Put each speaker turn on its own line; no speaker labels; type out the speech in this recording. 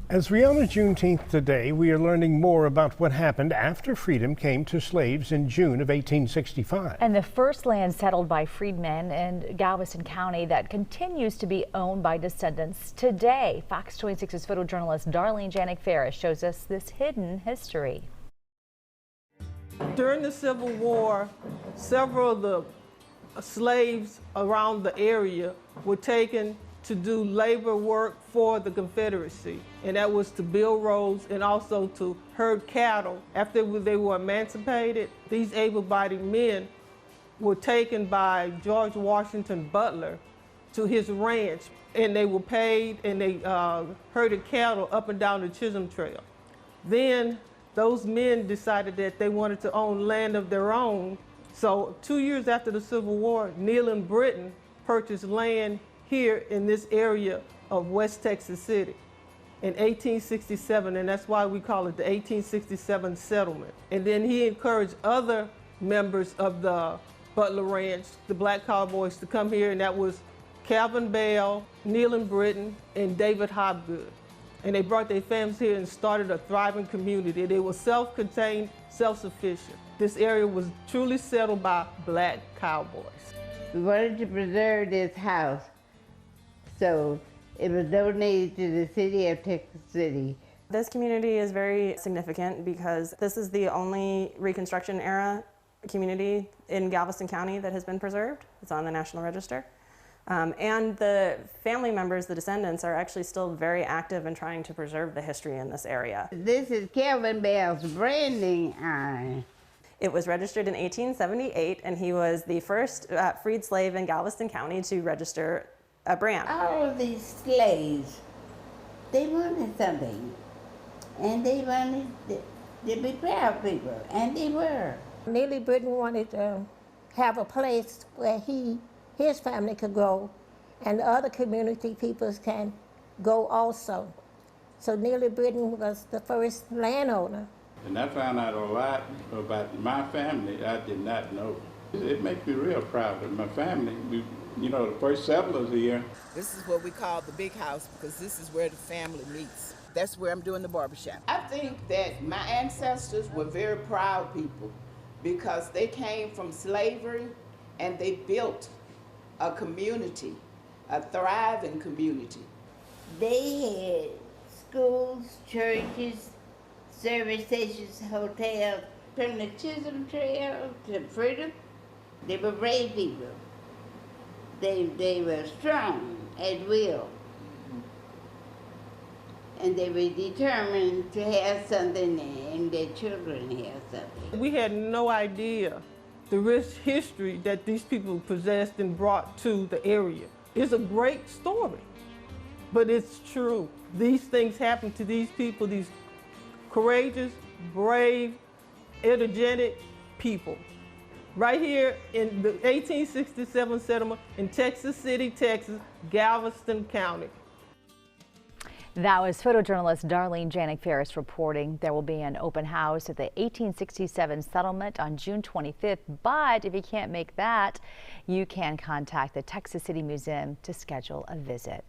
As we honor Juneteenth today, we are learning more about what happened after freedom came to slaves in June of 1865.
And the first land settled by freedmen in Galveston County that continues to be owned by descendants today. Fox 26's photojournalist Darlene Janik Faires shows us this hidden history.
During the Civil War, several of the slaves around the area were taken to do labor work for the Confederacy, and that was to build roads and also to herd cattle. After they were emancipated, these able-bodied men were taken by George Washington Butler to his ranch, and they were paid, and they herded cattle up and down the Chisholm Trail. Then those men decided that they wanted to own land of their own. So 2 years after the Civil War, Neal and Britton purchased land here in this area of West Texas City in 1867, and that's why we call it the 1867 settlement. And then he encouraged other members of the Butler Ranch, the Black Cowboys, to come here, and that was Calvin Bell, Neal and Britton, and David Hobgood. And they brought their families here and started a thriving community. They were self-contained, self-sufficient. This area was truly settled by Black cowboys.
We wanted to preserve this house, so it was donated to the city of Texas City.
This community is very significant because this is the only Reconstruction era community in Galveston County that has been preserved. It's on the National Register. And the family members, the descendants, are actually still very active in trying to preserve the history in this area.
This is Calvin Bell's branding iron.
It was registered in 1878, and he was the first freed slave in Galveston County to register a brand.
All of these slaves, they wanted something, and they wanted to be proud people, and they were.
Neal Britton wanted to have a place where his family could go, and other community peoples can go also. So Neal Britton was the first landowner.
And I found out a lot about my family I did not know. It makes me real proud of my family. You know, the first settlers here.
This is what we call the big house because this is where the family meets. That's where I'm doing the barbershop.
I think that my ancestors were very proud people because they came from slavery and they built a community, a thriving community.
They had schools, churches, service stations, hotels. From the Chisholm Trail to freedom, they were brave people. They were strong at will. And they were determined to have something and their children have something.
We had no idea the rich history that these people possessed and brought to the area. It's a great story, but it's true. These things happen to these people, these courageous, brave, energetic people. Right here in the 1867 settlement in Texas City, Texas, Galveston County.
That was photojournalist Darlene Janik Faires reporting. There will be an open house at the 1867 settlement on June 25th, but if you can't make that, you can contact the Texas City Museum to schedule a visit.